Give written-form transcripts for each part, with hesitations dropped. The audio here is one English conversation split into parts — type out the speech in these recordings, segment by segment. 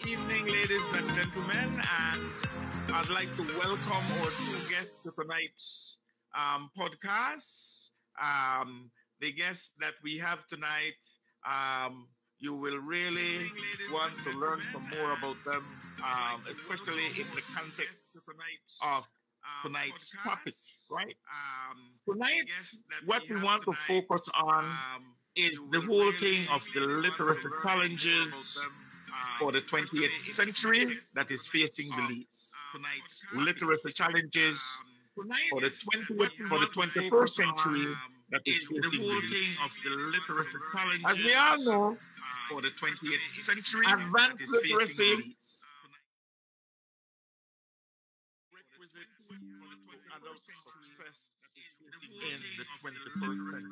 evening, ladies and gentlemen, and I'd like to welcome our two guests to tonight's podcast. The guests that we have tonight, you will really want to learn some more about them, especially in the context of tonight's topic, right? Tonight, what we want to focus on is the whole thing of the literacy challenges for the 20th century that is facing beliefs. Literacy challenges for the 21st century that is facing the whole thing of the literacy challenges. As we all know, for the 20th century, advanced literacy adult success in the 21st century.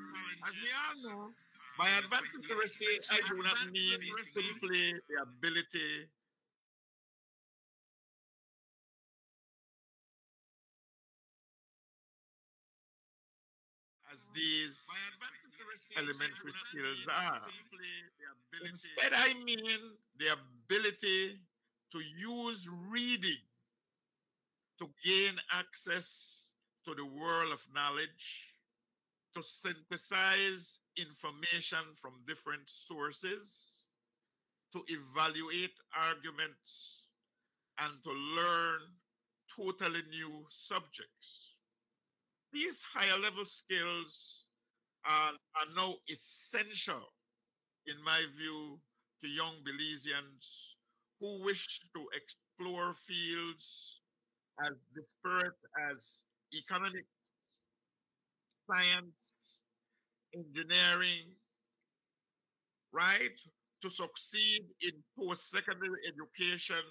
As we all know, by advanced literacy, I do not mean simply the ability as these elementary skills are. Instead, I mean the ability to use reading to gain access to the world of knowledge, to synthesize information from different sources, to evaluate arguments, and to learn totally new subjects. These higher level skills are now essential, in my view, to young Belizeans who wish to explore fields as disparate as economics, science, engineering, right? To succeed in post-secondary education,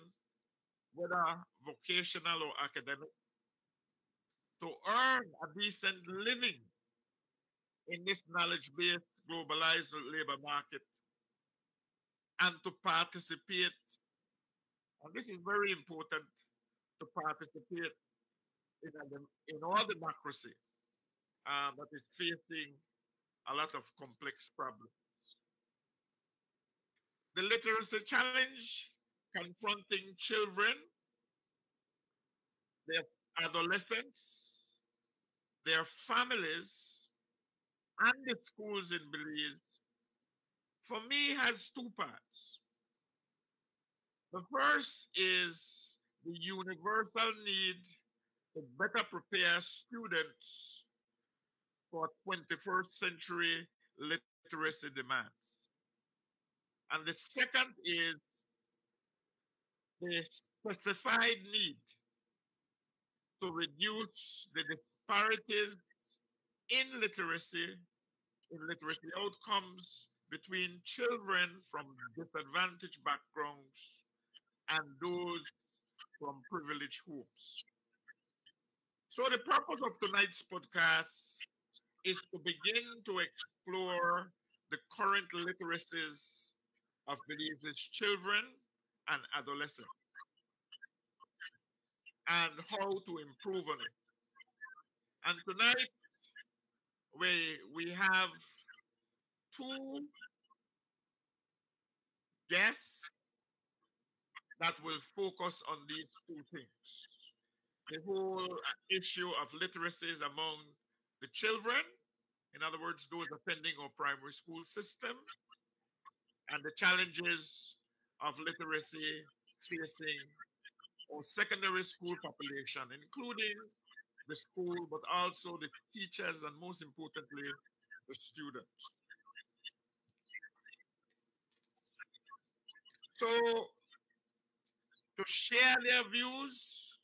whether vocational or academic, to earn a decent living in this knowledge-based globalized labor market, and to participate, and this is very important, to participate in all democracy that is facing a lot of complex problems. The literacy challenge confronting children, their adolescents, their families, and the schools in Belize, for me, has two parts. The first is the universal need to better prepare students for 21st century literacy demands. And the second is the specified need to reduce the disparities in literacy outcomes between children from disadvantaged backgrounds and those from privileged homes. So the purpose of tonight's podcast is to begin to explore the current literacies of Belize's children and adolescents and how to improve on it. And tonight we have two guests that will focus on these two things. The whole issue of literacies among the children, in other words, those attending our primary school system, and the challenges of literacy facing our secondary school population, including the school, but also the teachers, and most importantly, the students. So, to share their views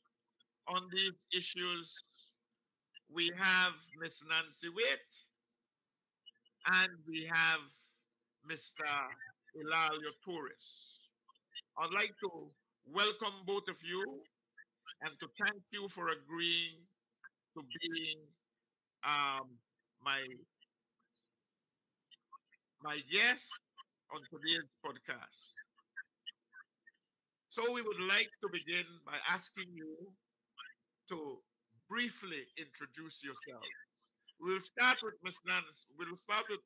on these issues, we have Miss Nancy Waite and we have Mr. Hilario Torres. I'd like to welcome both of you and to thank you for agreeing to being my guest on today's podcast. So we would like to begin by asking you to briefly introduce yourself. We'll start with Miss Nancy. We'll start with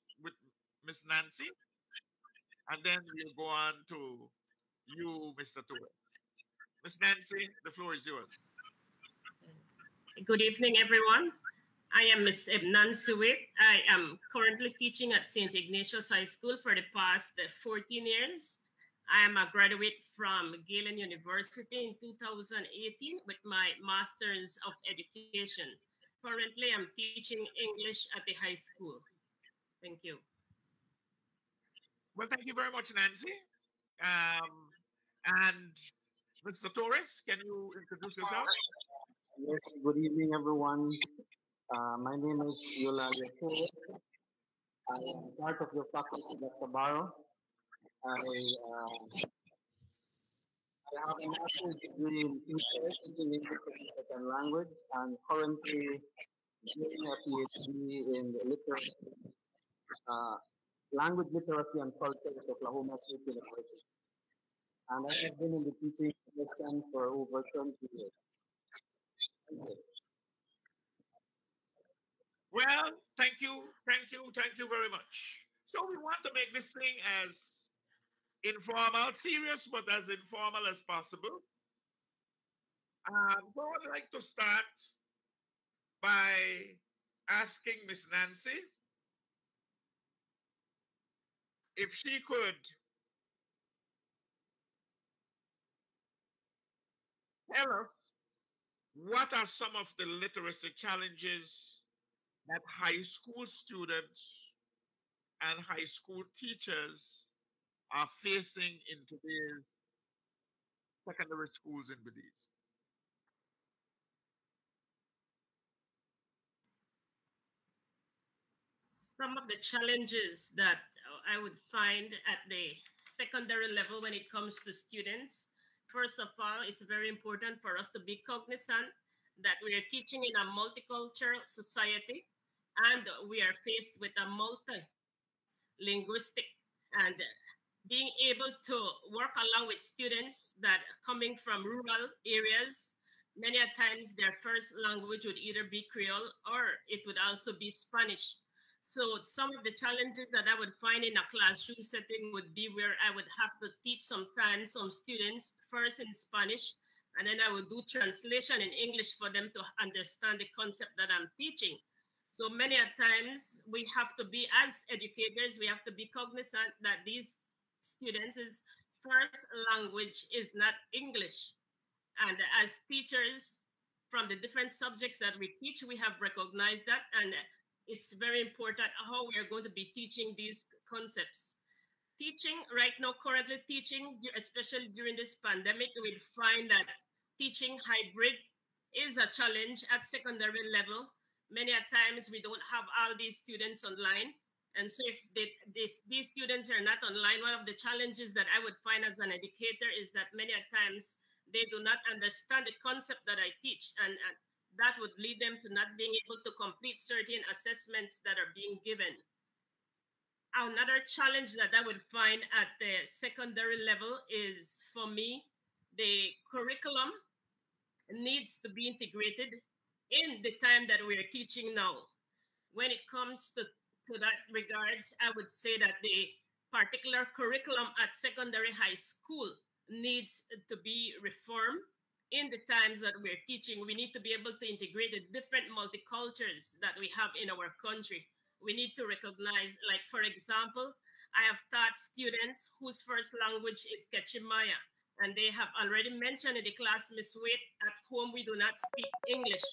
Miss Nancy, and then we'll go on to you, Mr. Torres. Miss Nancy, the floor is yours. Good evening, everyone. I am Ms. Nancy Witt. I am currently teaching at St. Ignatius High School for the past 14 years. I am a graduate from Galen University in 2018 with my Master's of Education. Currently, I'm teaching English at the high school. Thank you. Well, thank you very much, Nancy. And Mr. Torres, can you introduce yourself? Yes, good evening, everyone. My name is Eulalia Torres. I am part of the faculty at Tabaro. I have a master's degree in English, teaching English as a second language, and currently doing a PhD in language literacy and culture at Oklahoma State University. And I have been in the teaching profession for over 20 years. Thank you. Well, thank you very much. So we want to make this thing as informal, serious, but as informal as possible. So I'd like to start by asking Miss Nancy if she could tell us what are some of the literacy challenges that high school students and high school teachers are facing in today's secondary schools in Belize. Some of the challenges that I would find at the secondary level when it comes to students. First of all, it's very important for us to be cognizant that we are teaching in a multicultural society and we are faced with a multilinguistic, and being able to work along with students that are coming from rural areas, many a times their first language would either be Creole or it would also be Spanish. So some of the challenges that I would find in a classroom setting would be where I would have to teach sometimes some students first in Spanish, and then I would do translation in English for them to understand the concept that I'm teaching. So many a times we have to be, as educators, we have to be cognizant that these students' first language is not English. And as teachers from the different subjects that we teach, we have recognized that, and it's very important how we are going to be teaching these concepts. Teaching right now, currently teaching, especially during this pandemic, we find that teaching hybrid is a challenge at secondary level. Many a times we don't have all these students online. And so if these students are not online, one of the challenges that I would find as an educator is that many a times they do not understand the concept that I teach. And that would lead them to not being able to complete certain assessments that are being given. Another challenge that I would find at the secondary level is, for me, the curriculum needs to be integrated in the time that we are teaching now. When it comes to that regards, I would say that the particular curriculum at secondary high school needs to be reformed. In the times that we're teaching, we need to be able to integrate the different multicultures that we have in our country. We need to recognize, like, for example, I have taught students whose first language is Quechimaya, and they have already mentioned in the class, Ms. Witt, at home we do not speak English.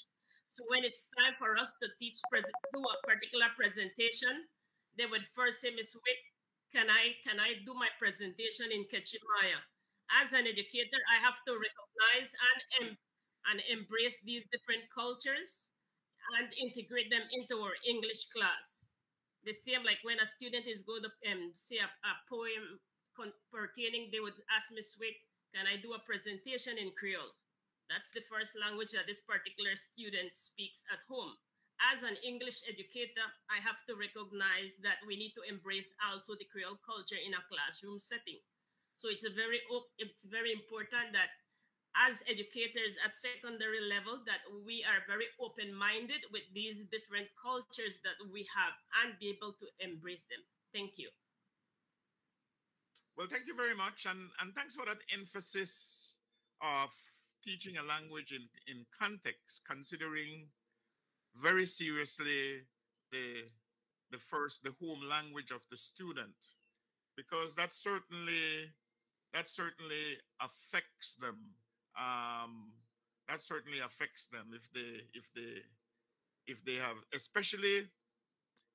So when it's time for us to teach, do a particular presentation, they would first say, Ms. Witt, can I do my presentation in Quechimaya? As an educator, I have to recognize and embrace these different cultures and integrate them into our English class. The same like when a student is going to say a poem pertaining, they would ask Ms. Witt, can I do a presentation in Creole? That's the first language that this particular student speaks at home. As an English educator, I have to recognize that we need to embrace also the Creole culture in a classroom setting. So it's very important that as educators at secondary level, that we are very open-minded with these different cultures that we have and be able to embrace them. Thank you. Well, thank you very much, and thanks for that emphasis of teaching a language in context, considering very seriously the the home language of the student, because that certainly affects them. Um, that certainly affects them if they have, especially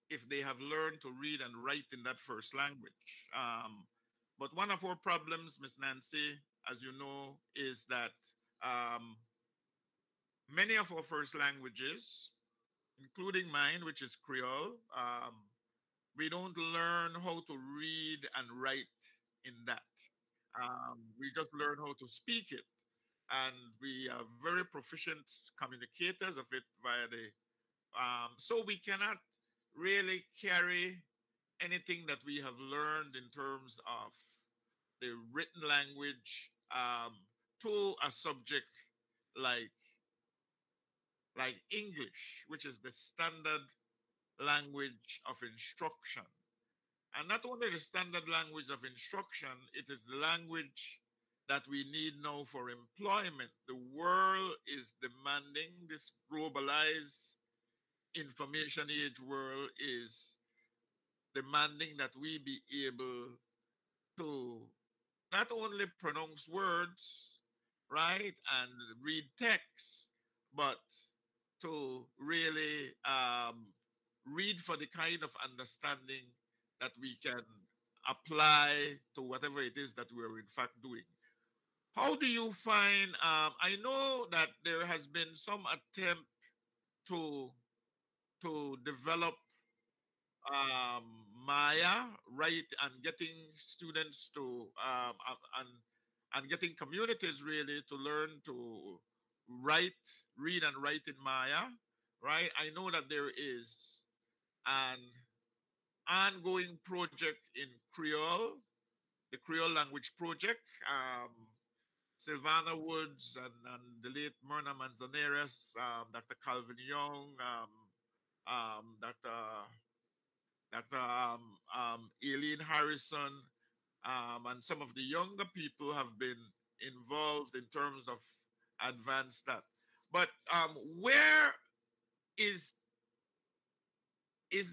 if they have learned to read and write in that first language. But one of our problems, Miss Nancy, as you know, is that um, many of our first languages, including mine, which is Creole, we don't learn how to read and write in that. We just learn how to speak it. And we are very proficient communicators of it via the. So we cannot really carry anything that we have learned in terms of the written language to a subject like English, which is the standard language of instruction. And not only the standard language of instruction, it is the language that we need now for employment. The world is demanding this globalized information age world is demanding that we be able to not only pronounce words, right, and read text, but to really read for the kind of understanding that we can apply to whatever it is that we're in fact doing. How do you find? I know that there has been some attempt to develop um, Maya, right, and getting students to and getting communities really to learn to write, read, and write in Maya, right? I know that there is an ongoing project in Creole, the Creole language project. Silvana Woods and the late Myrna Manzanares, Dr. Calvin Young, Dr. Eileen Harrison, and some of the younger people have been involved in terms of advanced that. But where is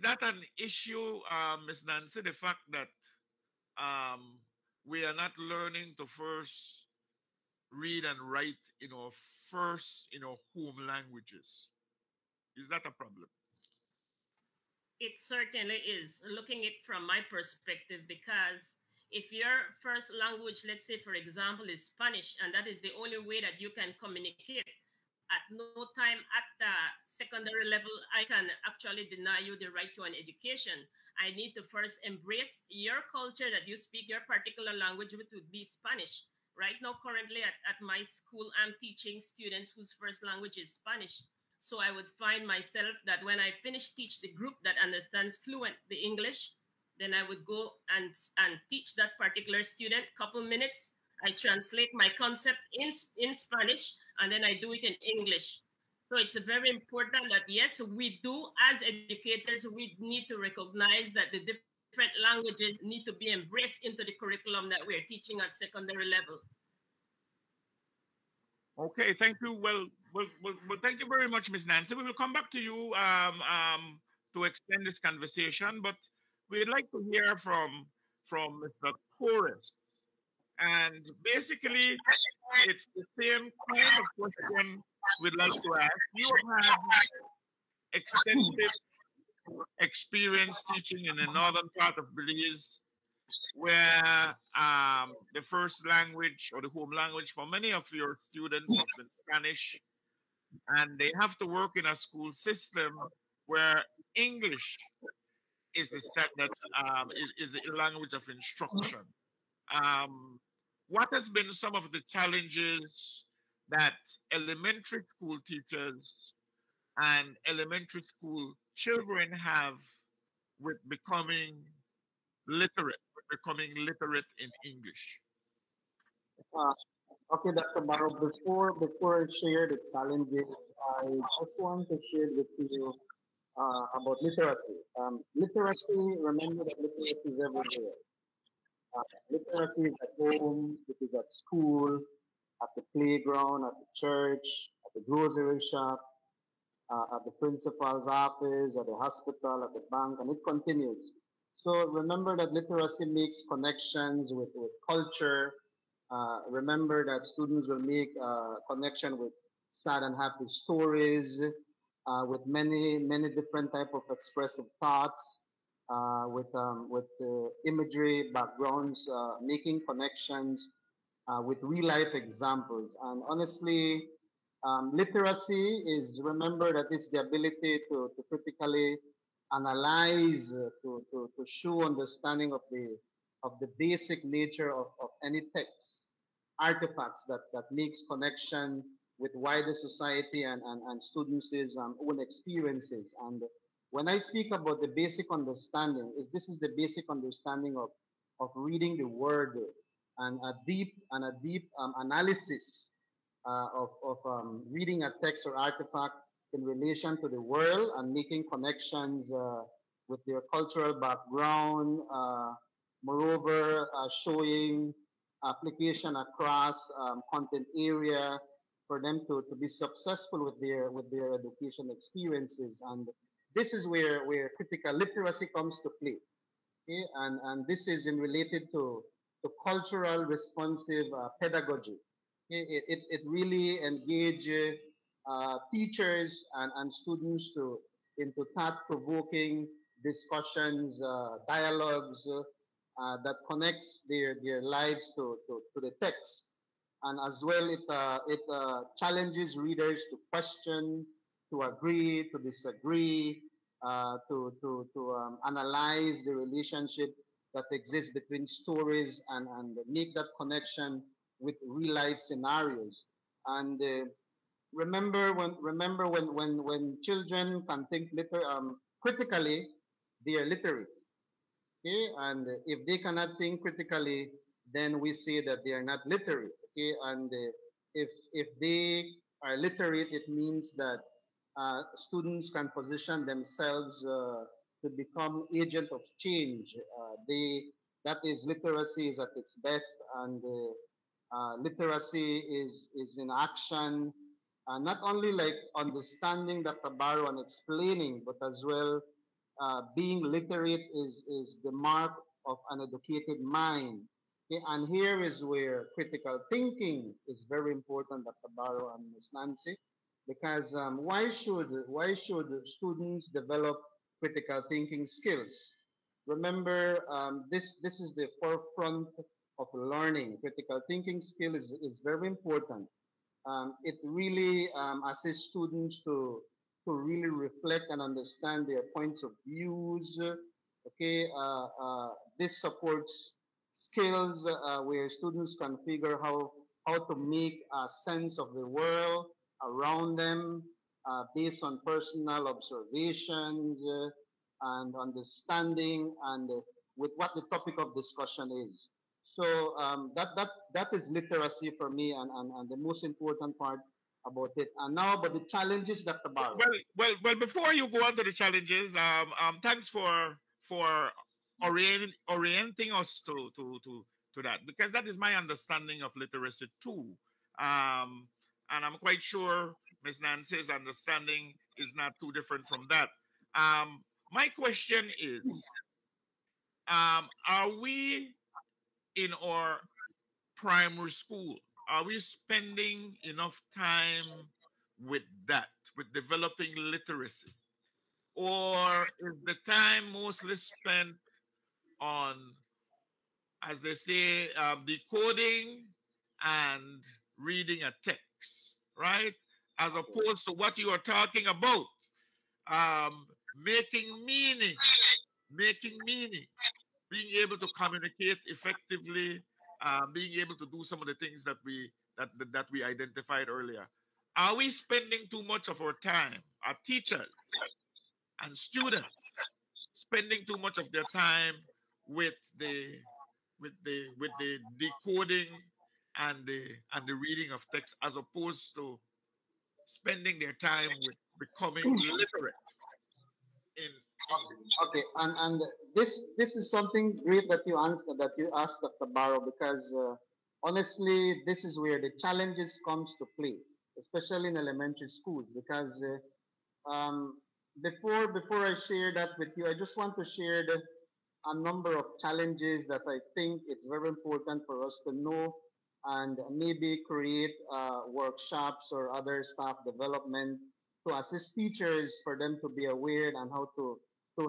that an issue, Ms. Nancy? The fact that we are not learning to first read and write in our home languages. Is that a problem? It certainly is, looking it from my perspective, because if your first language, let's say, for example, is Spanish, and that is the only way that you can communicate, at no time at the secondary level, I can actually deny you the right to an education. I need to first embrace your culture that you speak your particular language, which would be Spanish. Right now, currently at my school, I'm teaching students whose first language is Spanish. So I would find myself that when I finish teach the group that understands fluent the English, then I would go and teach that particular student a couple minutes. I translate my concept in Spanish, and then I do it in English. So it's very important that, yes, we do, as educators, we need to recognize that the different languages need to be embraced into the curriculum that we're teaching at secondary level. Okay, thank you. Well, thank you very much, Ms. Nancy. We will come back to you to extend this conversation, but we'd like to hear from Mr. Torres. And basically, it's the same kind of question we'd like to ask. You have had extensive experience teaching in the northern part of Belize, where the first language or the home language for many of your students has been Spanish, and they have to work in a school system where English is the standard, is the language of instruction. What has been some of the challenges that elementary school teachers and elementary school children have with becoming literate in English? Okay, Dr. Barrow, before I share the challenges, I just want to share with you about literacy. Literacy, remember that literacy is everywhere. Literacy is at home, it is at school, at the playground, at the church, at the grocery shop, at the principal's office, at the hospital, at the bank, and it continues. So remember that literacy makes connections with culture. Remember that students will make connection with sad and happy stories, with many different type of expressive thoughts, with imagery backgrounds, making connections with real life examples. And honestly, literacy is, remember that it's the ability to critically analyze, to show understanding of the basic nature of any text, artifacts that makes connection with wider society and students' own experiences. And when I speak about the basic understanding, this is the basic understanding of reading the word and a deep analysis of reading a text or artifact in relation to the world and making connections with their cultural background. Moreover, showing application across content area for them to be successful with their education experiences. And this is where critical literacy comes to play. Okay? And this is in related to cultural responsive pedagogy. It really engage teachers and students into thought-provoking discussions, dialogues that connects their lives to the text. And as well, it challenges readers to question, to agree, to disagree, to analyze the relationship that exists between stories and make that connection with real life scenarios. And remember when children can think critically, they are literate. Okay, and if they cannot think critically, then we say that they are not literate. Okay, and if they are literate, it means that students can position themselves to become agent of change. They that is literacy is at its best, and literacy is in action. Not only like understanding Dr. Barrow and explaining, but as well being literate is the mark of an educated mind. Okay, and here is where critical thinking is very important, Dr. Barrow and Ms. Nancy, because why should students develop critical thinking skills? Remember, this is the forefront of learning. Critical thinking skill is very important. It really assists students to really reflect and understand their points of views. Okay, this supports skills where students can figure how to make a sense of the world around them based on personal observations and understanding and with what the topic of discussion is. So that is literacy for me, and the most important part about it. And now about the challenges, Dr. Barrow. Well. Before you go on to the challenges, thanks for orienting us to that, because that is my understanding of literacy too. And I'm quite sure Ms. Nancy's understanding is not too different from that. My question is, are we in our primary school, are we spending enough time with that, with developing literacy? Or is the time mostly spent on, as they say, decoding and reading a text, right? As opposed to what you are talking about, making meaning, being able to communicate effectively, being able to do some of the things that we identified earlier. Are we spending too much of our time, our teachers and students, spending too much of their time with the decoding and the reading of text, as opposed to spending their time with becoming literate Okay, and this is something great that you answered, that you asked, Dr. Barrow, because honestly, this is where the challenges comes to play, especially in elementary schools. Because before I share that with you, I just want to share a number of challenges that I think it's very important for us to know, and maybe create workshops or other staff development to assist teachers for them to be aware and how to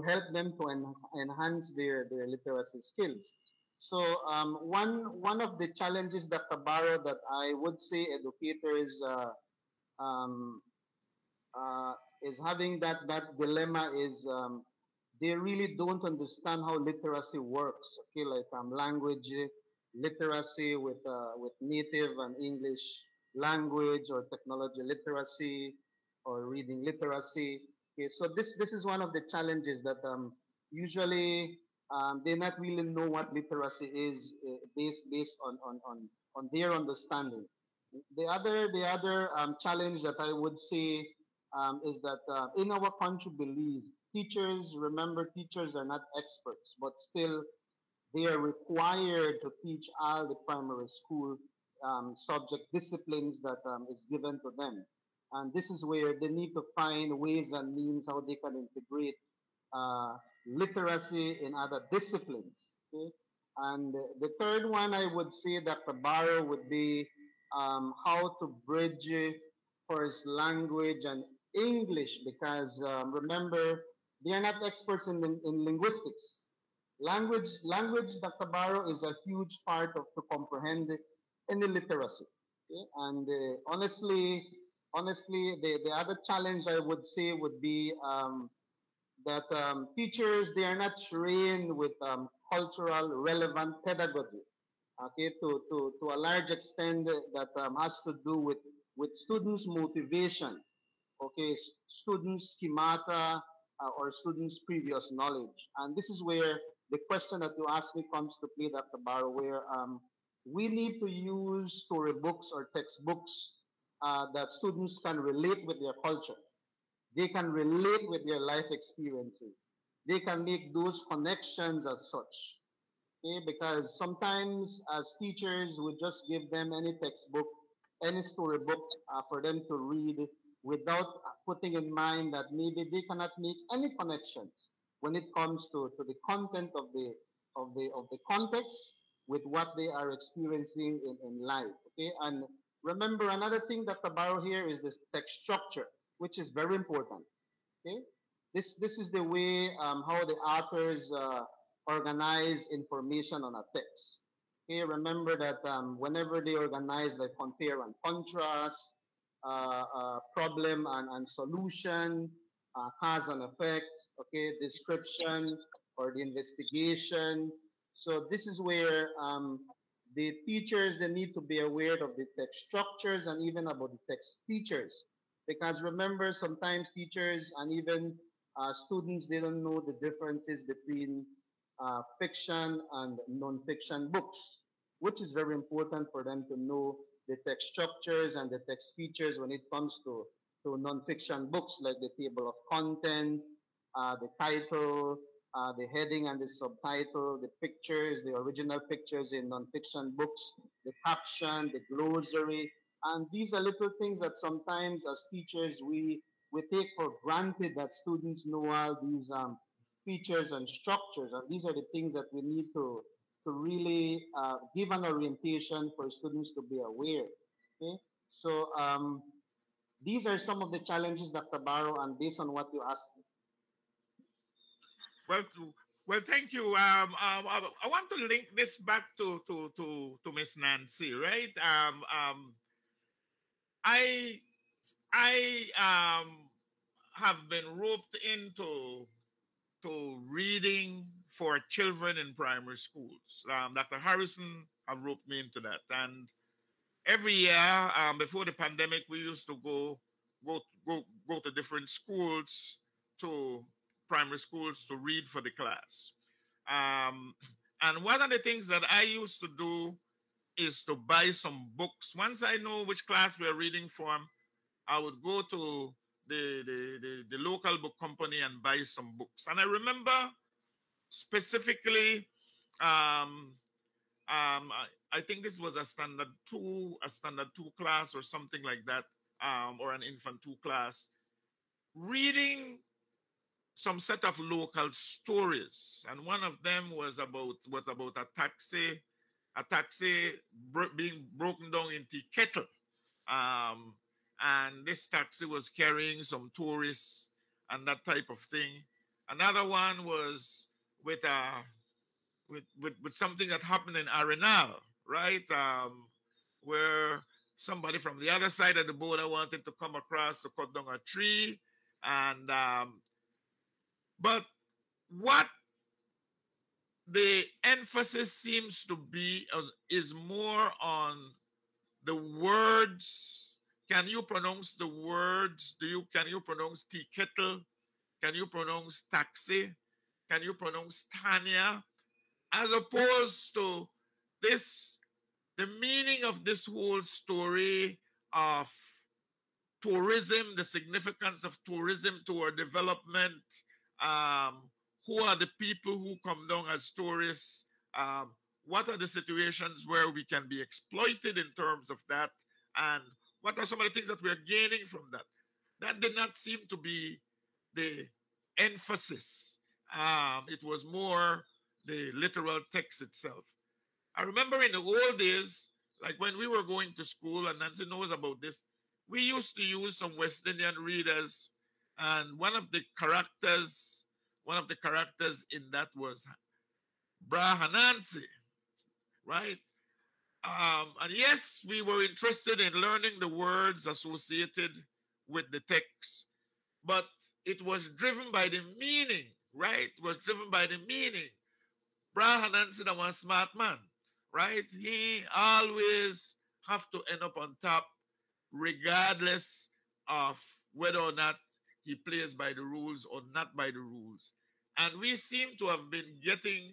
help them to enhance their literacy skills. So one of the challenges, Dr. Barrow, that I would say educators um, uh, is having that dilemma is they really don't understand how literacy works. Okay, like language literacy with native and English language, or technology literacy, or reading literacy. Okay, so this is one of the challenges that usually they not really know what literacy is, based on their understanding. The other challenge that I would say is that in our country believes teachers, remember, teachers are not experts, but still they are required to teach all the primary school subject disciplines that is given to them. And this is where they need to find ways and means how they can integrate uh, literacy in other disciplines. Okay? And the third one I would say that the Barrow would be how to bridge first language and English, because remember, they are not experts in linguistics. Language, Dr. Barrow, is a huge part of to comprehend any literacy. Okay? And honestly, the other challenge I would say would be that teachers, they are not trained with cultural relevant pedagogy. Okay, to a large extent that has to do with students' motivation. Okay, students' schemata, or students' previous knowledge. And this is where the question that you asked me comes to play, Dr. Barrow, where we need to use storybooks or textbooks that students can relate with their culture. They can relate with their life experiences. They can make those connections as such. Okay, because sometimes as teachers, we just give them any textbook, any storybook for them to read, without putting in mind that maybe they cannot make any connections when it comes to the content of the context with what they are experiencing in life. Okay, and remember, another thing that Barrow here is this text structure, which is very important. Okay, this is the way how the authors organize information on a text. Okay, remember that whenever they organize, like compare and contrast, problem and solution, cause and effect, okay, description or the investigation. So this is where the teachers, they need to be aware of the text structures and even about the text features. Because remember, sometimes teachers and even students, they don't know the differences between fiction and non-fiction books, which is very important for them to know the text structures and the text features when it comes to non-fiction books, like the table of content, the title, the heading and the subtitle, the pictures, the original pictures in non-fiction books, the caption, the glossary. And these are little things that sometimes as teachers we take for granted, that students know all these features and structures. And these are the things that we need to really give an orientation for students to be aware. Okay, so these are some of the challenges, Dr. Barrow, and based on what you asked. Well, well, thank you. I want to link this back to Miss Nancy, right? I have been roped into reading for children in primary schools. Dr. Harrison have roped me into that, and every year before the pandemic, we used to go to different schools, to primary schools, to read for the class. And one of the things that I used to do is to buy some books. Once I know which class we're reading from, I would go to the local book company and buy some books. And I remember specifically, I think this was a standard two class or something like that, or an infant two class, reading some set of local stories, and one of them was about a taxi being broken down into kettle, and this taxi was carrying some tourists and that type of thing. Another one was with something that happened in Arenal, right, where somebody from the other side of the border wanted to come across to cut down a tree, and but what the emphasis seems to be is more on the words. Can you pronounce the words? Can you pronounce tea kettle? Can you pronounce taxi? Can you pronounce Tanya? As opposed to the meaning of this whole story of tourism, the significance of tourism to our development. Who are the people who come down as tourists? What are the situations where we can be exploited in terms of that? And what are some of the things that we're gaining from that? That did not seem to be the emphasis. It was more the literal text itself. I remember in the old days, like when we were going to school, and Nancy knows about this, we used to use some West Indian readers, and one of the characters in that was Brahanansi, right? And yes, we were interested in learning the words associated with the text, but it was driven by the meaning, right? It was driven by the meaning. Brahanansi was one smart man, right? He always have to end up on top, regardless of whether or not he plays by the rules or not by the rules. And we seem to have been getting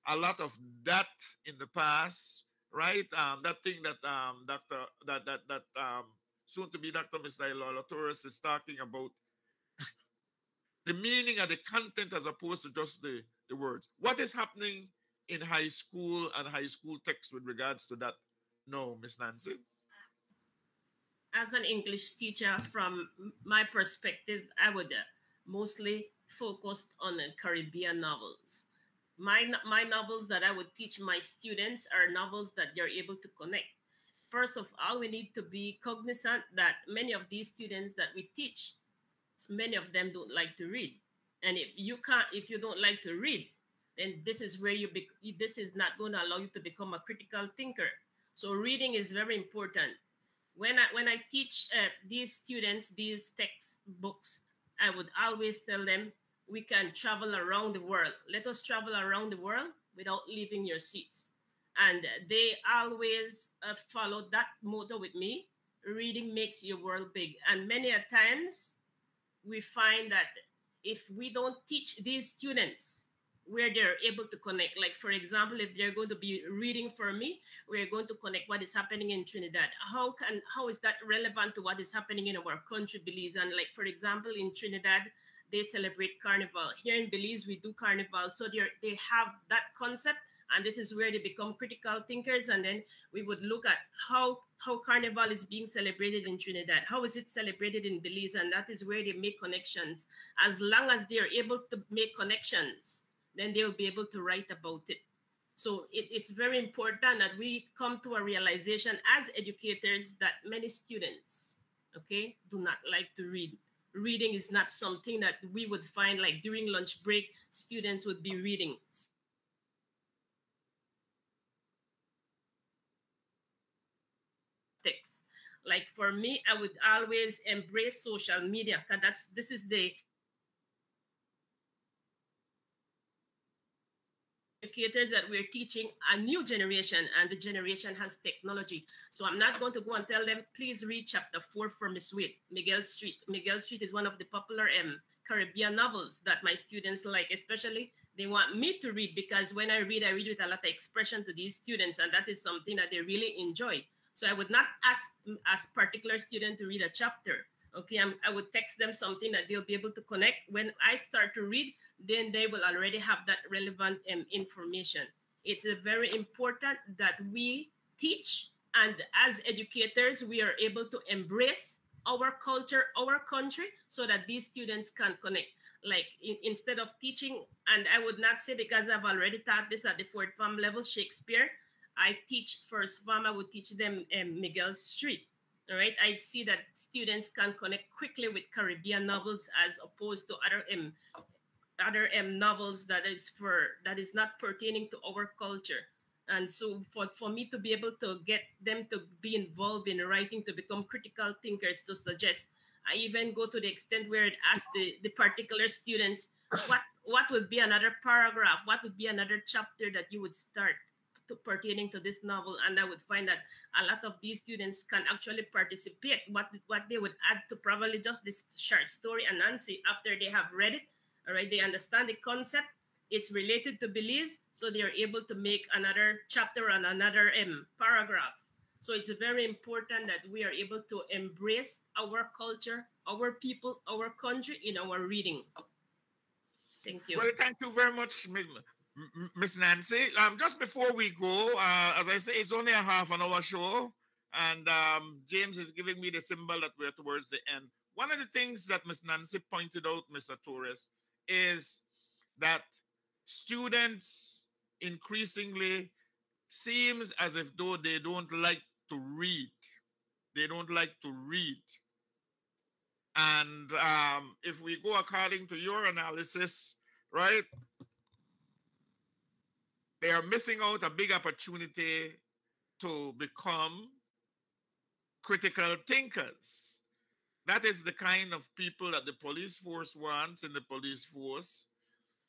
a lot of that in the past, right? That thing that soon to be Dr. Mr. Lola Torres is talking about, the meaning of the content as opposed to just the words. What is happening in high school and high school text with regards to that? No, Miss Nancy? As an English teacher, from my perspective, I would mostly focus on Caribbean novels. My novels that I would teach my students are novels that they're able to connect. First of all, we need to be cognizant that many of these students that we teach, many of them don't like to read. And if you don't like to read, then this is where this is not going to allow you to become a critical thinker. So reading is very important. When I teach these students these textbooks, I would always tell them, we can travel around the world. Let us travel around the world without leaving your seats. And they always follow that motto with me. Reading makes your world big. And many a times we find that if we don't teach these students where they're able to connect, like for example, if they're going to be reading for me, we're going to connect what is happening in Trinidad. How is that relevant to what is happening in our country, Belize? And like for example, in Trinidad, they celebrate Carnival. Here in Belize, we do Carnival. So they have that concept, and this is where they become critical thinkers. And then we would look at how Carnival is being celebrated in Trinidad. How is it celebrated in Belize? And that is where they make connections. As long as they are able to make connections, then they'll be able to write about it. So it's very important that we come to a realization as educators that many students, okay, do not like to read. Reading is not something that we would find like during lunch break, students would be reading. Text. Like for me, I would always embrace social media, because this is the educators that we're teaching a new generation, and the generation has technology. So I'm not going to go and tell them, please read chapter 4 for Miss Wade, Miguel Street. Miguel Street is one of the popular Caribbean novels that my students like, especially they want me to read, because when I read with a lot of expression to these students, and that is something that they really enjoy. So I would not ask a particular student to read a chapter, Okay, I would text them something that they'll be able to connect. When I start to read, then they will already have that relevant information. It's very important that we teach, and as educators, we are able to embrace our culture, our country, so that these students can connect. Like instead of teaching, and I would not say, because I've already taught this at the fourth form level, Shakespeare, I teach first form, I would teach them Miguel Street. All right, I see that students can connect quickly with Caribbean novels as opposed to other novels that is not pertaining to our culture. And so for me to be able to get them to be involved in writing, to become critical thinkers, to suggest, I even go to the extent where it asks the particular students, what would be another paragraph, what would be another chapter that you would start pertaining to this novel. And I would find that a lot of these students can actually participate, what they would add to probably just this short story and Nancy after they have read it. All right, they understand the concept, it's related to Belize, so they are able to make another chapter and another paragraph. So it's very important that we are able to embrace our culture, our people, our country in our reading. Thank you. Well, thank you very much, Miss Nancy. Just before we go, as I say, it's only a half an hour show, and James is giving me the symbol that we're towards the end. One of the things that Miss Nancy pointed out, Mr. Torres, is that students increasingly seems as if though they don't like to read. They don't like to read. And if we go according to your analysis, right, they are missing out a big opportunity to become critical thinkers. That is the kind of people that the police force wants in the police force,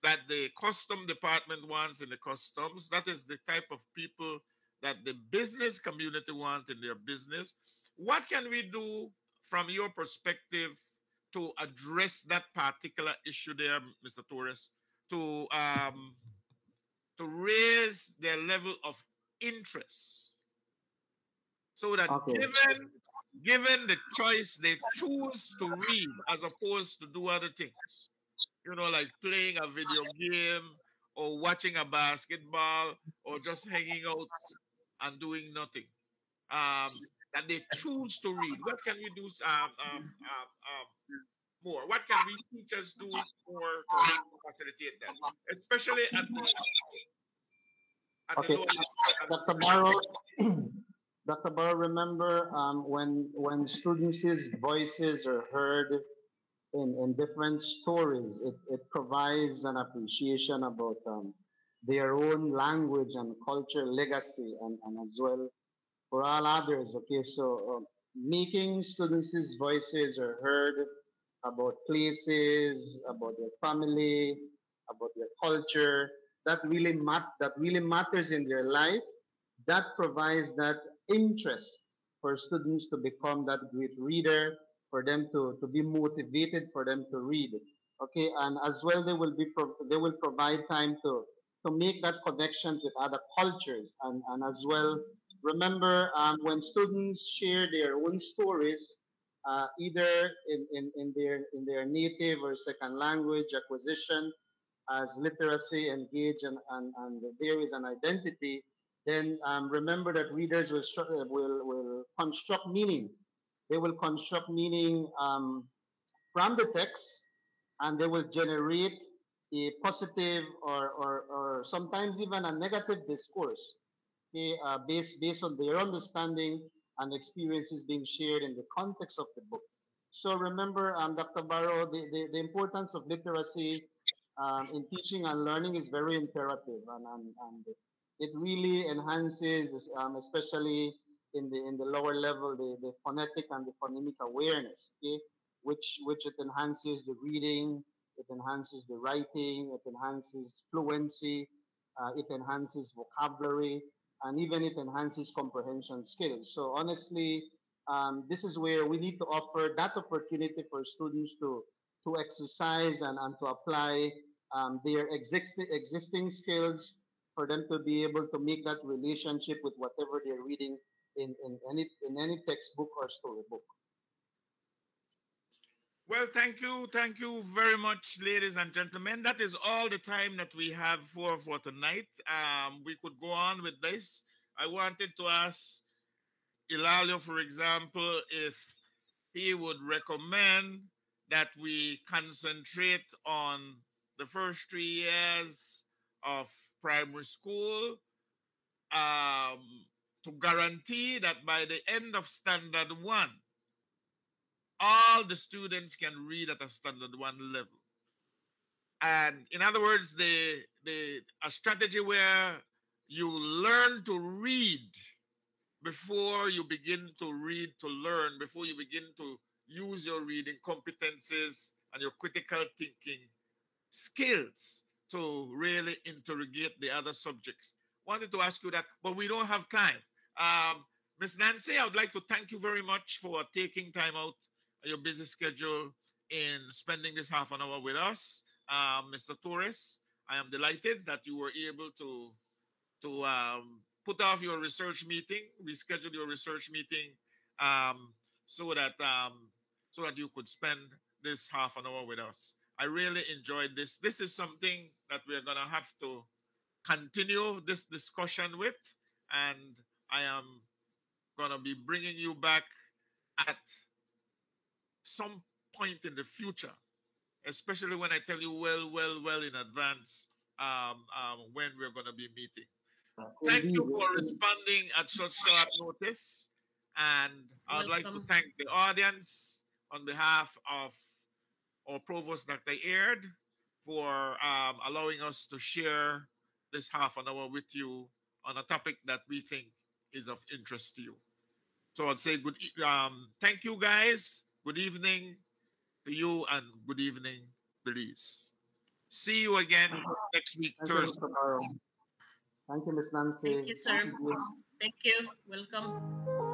that the custom department wants in the customs. That is the type of people that the business community wants in their business. What can we do from your perspective to address that particular issue there, Mr. Torres, to raise their level of interest, so that given the choice, they choose to read as opposed to do other things? You know, like playing a video game or watching a basketball or just hanging out and doing nothing. That they choose to read. What can we do more? What can we teachers do more to facilitate that, especially at the lower level? Dr. Barrow, Dr. Barrow, remember when students' voices are heard in different stories, it provides an appreciation about their own language and culture legacy, and as well for all others. Okay, so making students' voices are heard about places, about their family, about their culture, that really matters in their life. That provides that interest for students to become that great reader, for them to be motivated, for them to read. Okay, and as well they will provide time to make that connections with other cultures, and as well remember when students share their own stories, either in their native or second language acquisition, as literacy engage, and there is an identity, then remember that readers will construct meaning. They will construct meaning from the text, and they will generate a positive or sometimes even a negative discourse, okay, based on their understanding and experiences being shared in the context of the book. So remember, Dr. Barrow, the importance of literacy in teaching and learning is very imperative, and it really enhances, especially in the lower level, the phonetic and the phonemic awareness, okay, which it enhances the reading, it enhances the writing, it enhances fluency, it enhances vocabulary, and even it enhances comprehension skills. So honestly, this is where we need to offer that opportunity for students to exercise and to apply their existing skills, for them to be able to make that relationship with whatever they're reading in any textbook or storybook. Well, thank you very much, ladies and gentlemen. That is all the time that we have for tonight. We could go on with this. I wanted to ask Ilalio, for example, if he would recommend that we concentrate on the first 3 years of primary school, um, to guarantee that by the end of standard one, all the students can read at a standard one level. And in other words, the a strategy where you learn to read before you begin to read to learn, before you begin to use your reading competencies and your critical thinking skills to really interrogate the other subjects. Wanted to ask you that, but we don't have time. Miss Nancy, I would like to thank you very much for taking time out of your busy schedule in spending this half an hour with us. Mr. Torres, I am delighted that you were able to put off your research meeting, reschedule your research meeting, um, so that so that you could spend this half an hour with us. I really enjoyed this. This is something that we're gonna have to continue this discussion with, and I am gonna be bringing you back at some point in the future, especially when I tell you well in advance when we're gonna be meeting. Thank Indeed, you for responding at such short notice. And I'd like to Welcome. thank the audience on behalf of our Provost, Dr. Aird, for allowing us to share this half an hour with you on a topic that we think is of interest to you. So I'd say thank you guys. Good evening to you and good evening, Belize. See you again next week, thank you, Thursday. Mr. Caro. Thank you, Miss Thank Nancy. you, Thank sir. you. Thank you. Welcome.